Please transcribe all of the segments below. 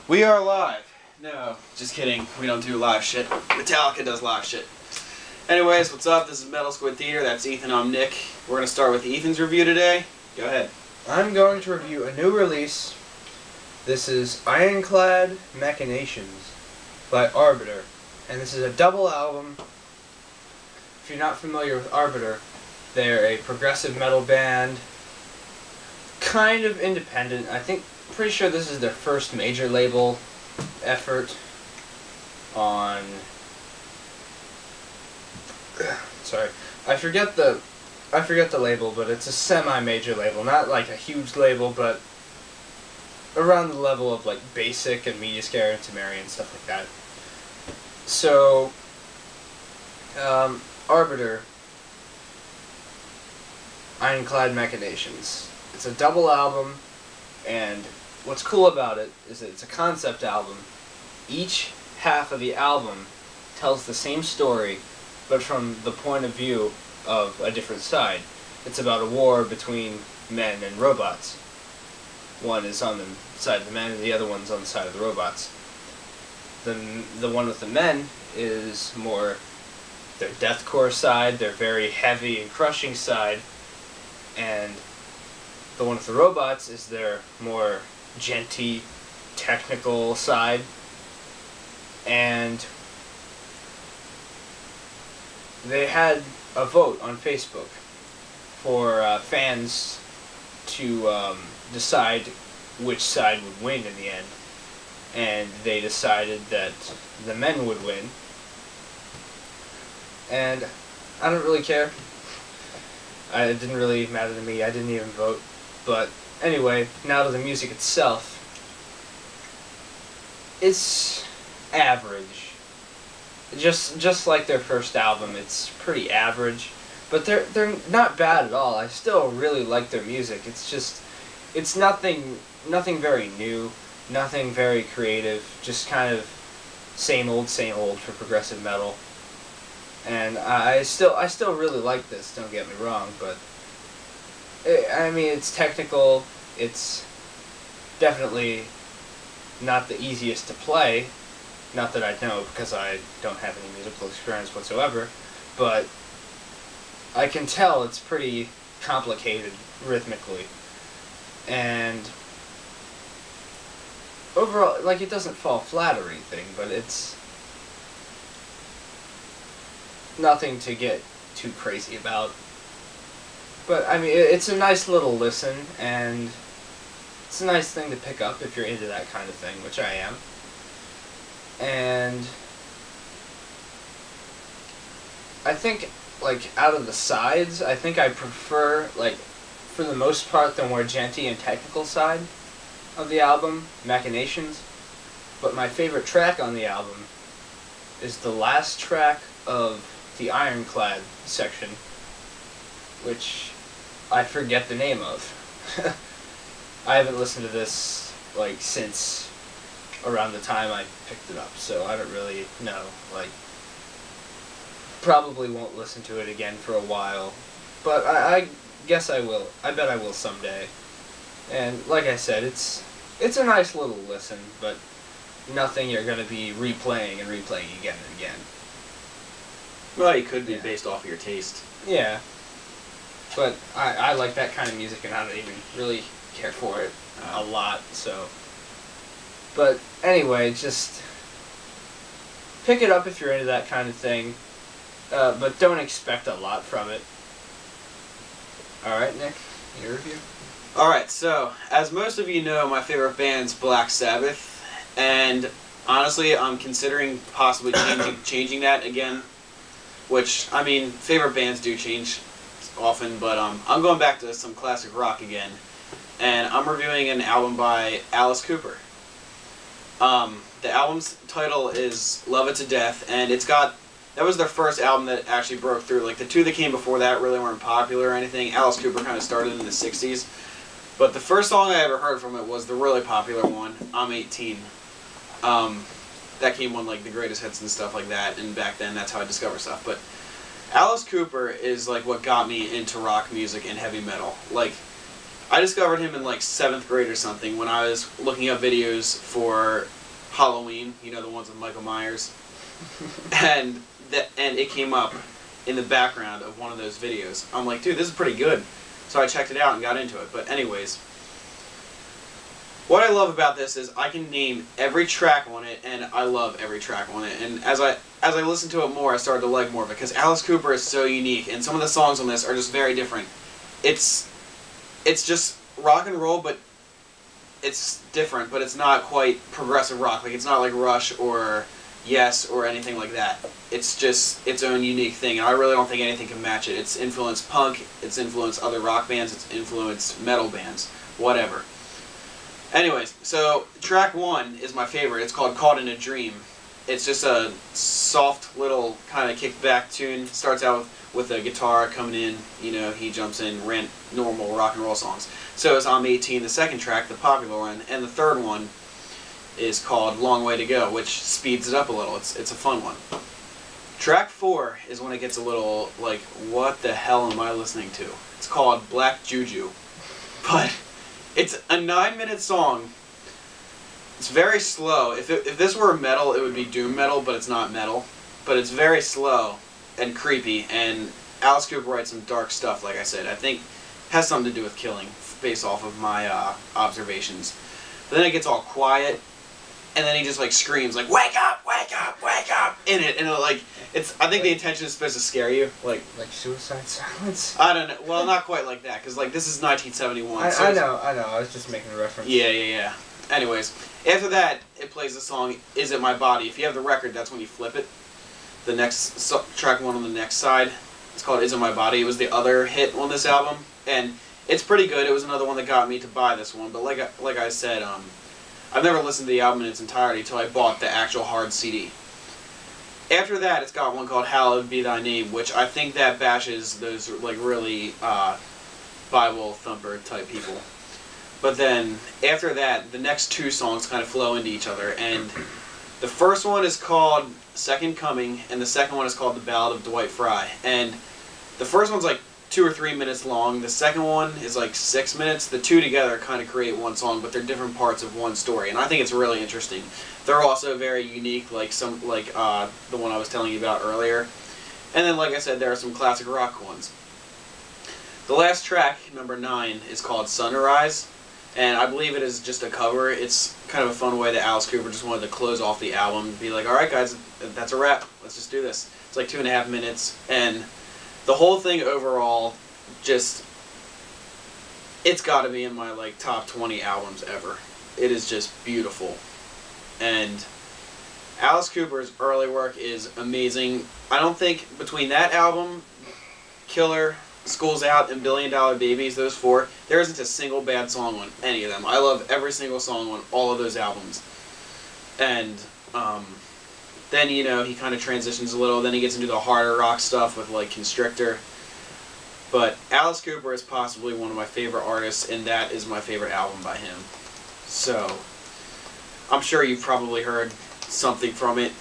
We are live. No, just kidding. We don't do live shit. Metallica does live shit. Anyways, what's up? This is MetalSquidTheater. That's Ethan. I'm Nick. We're going to start with Ethan's review today. Go ahead. I'm going to review a new release. This is Ironclad Machinations by Arbiter. And this is a double album. If you're not familiar with Arbiter, they're a progressive metal band. Kind of independent. Pretty sure this is their first major label effort on... Sorry. I forget the label, but it's a semi-major label. Not like a huge label, but around the level of like Basic and Media Scare and Tamari and stuff like that. So, Arbiter, Ironclad Machinations. It's a double album, and what's cool about it is that it's a concept album. Each half of the album tells the same story, but from the point of view of a different side. It's about a war between men and robots. One is on the side of the men, and the other one's on the side of the robots. The one with the men is more their deathcore side, their very heavy and crushing side, and the one with the robots is their more genty, technical side. And they had a vote on Facebook for fans to decide which side would win in the end. And they decided that the men would win. And I don't really care. It didn't really matter to me. I didn't even vote. But anyway, now to the music itself. It's average. Just like their first album, it's pretty average. But they're not bad at all. I still really like their music. It's nothing very new, nothing very creative. Just kind of same old for progressive metal. And I still really like this. Don't get me wrong, but I mean, it's technical. It's definitely not the easiest to play. Not that I know, because I don't have any musical experience whatsoever. But I can tell it's pretty complicated rhythmically. And overall, like, it doesn't fall flat or anything, but it's nothing to get too crazy about. But, I mean, it's a nice little listen, and it's a nice thing to pick up if you're into that kind of thing, which I am. And I think, like, out of the sides, I think I prefer, like, for the most part, the more genty and technical side of the album, Machinations. But my favorite track on the album is the last track of the Ironclad section, which I forget the name of. I haven't listened to this, like, since around the time I picked it up, so I don't really know. Like, probably won't listen to it again for a while, but I guess I will. I bet I will someday. And like I said, it's a nice little listen, but nothing you're going to be replaying and replaying again and again. Well, it could be based off of your taste. Yeah. But I like that kind of music, and I don't even really care for it a lot, so. But anyway, just pick it up if you're into that kind of thing, but don't expect a lot from it. Alright, Nick, your review? Alright, so, as most of you know, my favorite band's Black Sabbath, and honestly, I'm considering possibly changing that again, which, I mean, favorite bands do change often, but I'm going back to some classic rock again, and I'm reviewing an album by Alice Cooper. The album's title is Love It to Death, and that was their first album that actually broke through. Like, the two that came before that really weren't popular or anything. Alice Cooper kind of started in the 60s. But the first song I ever heard from it was the really popular one, I'm 18. That came on, like, the greatest hits and stuff like that, and back then that's how I discovered stuff. But Alice Cooper is, like, what got me into rock music and heavy metal. Like, I discovered him in like 7th grade or something when I was looking up videos for Halloween, you know, the ones with Michael Myers, and it came up in the background of one of those videos. I'm like, dude, this is pretty good. So I checked it out and got into it. But anyways, what I love about this is I can name every track on it, and I love every track on it. And as I listened to it more, I started to like more of it because Alice Cooper is so unique, and some of the songs on this are just very different. It's just rock and roll, but it's different. But it's not quite progressive rock. Like it's not like Rush or Yes or anything like that. It's just its own unique thing, and I really don't think anything can match it. It's influenced punk, it's influenced other rock bands, it's influenced metal bands, whatever. Anyways, so track 1 is my favorite. It's called Caught in a Dream. It's just a soft little kind of kickback tune. Starts out with a guitar coming in, you know, he jumps in, normal rock and roll songs. So is I'm 18, the second track, the popular one, and the third one is called Long Way to Go, which speeds it up a little. It's a fun one. Track 4 is when it gets a little like, what the hell am I listening to? It's called Black Juju. But it's a 9-minute song. It's very slow. If this were metal, it would be doom metal, but it's not metal. But it's very slow and creepy, and Alice Cooper writes some dark stuff, like I said. I think has something to do with killing, based off of my observations. But then it gets all quiet, and then he just like screams like "Wake up! Wake up! Wake up!" in it, and like I think the intention is supposed to scare you, like Suicide Silence. I don't know. Well, not quite like that, because like this is 1971. I know. I was just making a reference. Yeah. Anyways, after that, it plays the song "Is It My Body." If you have the record, that's when you flip it. The next track 1 on the next side, it's called "Is It My Body." It was the other hit on this album, and it's pretty good. It was another one that got me to buy this one. But like I said, I've never listened to the album in its entirety until I bought the actual hard CD. After that, it's got one called "Hallowed Be Thy Name," which I think that bashes those like really Bible thumper type people. But then after that, the next 2 songs kind of flow into each other, and the first one is called "Second Coming," and the second one is called "The Ballad of Dwight Fry." And the first one's like 2 or 3 minutes long. The second one is like 6 minutes. The 2 together kind of create one song, but they're different parts of one story, and I think it's really interesting. They're also very unique, like the one I was telling you about earlier. And then, like I said, there are some classic rock ones. The last track, number 9, is called "Sunrise," and I believe it is just a cover. It's kind of a fun way that Alice Cooper just wanted to close off the album and be like, alright guys, that's a wrap. Let's just do this. It's like 2.5 minutes, and the whole thing overall, just, it's got to be in my like top 20 albums ever. It is just beautiful. And Alice Cooper's early work is amazing. I don't think between that album, Killer, School's Out, and $1 Billion Babies, those 4, there isn't a single bad song on any of them. I love every single song on all of those albums. And then, you know, he kind of transitions a little. Then he gets into the harder rock stuff with like Constrictor. But Alice Cooper is possibly one of my favorite artists, and that is my favorite album by him. So I'm sure you've probably heard something from it,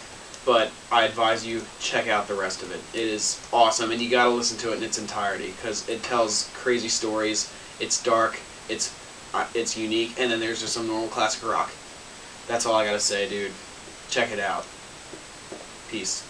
but I advise you check out the rest of it. It is awesome, and you gotta listen to it in its entirety because it tells crazy stories. It's dark, it's unique, and then there's just some normal classic rock. That's all I gotta say, dude. Check it out. Peace.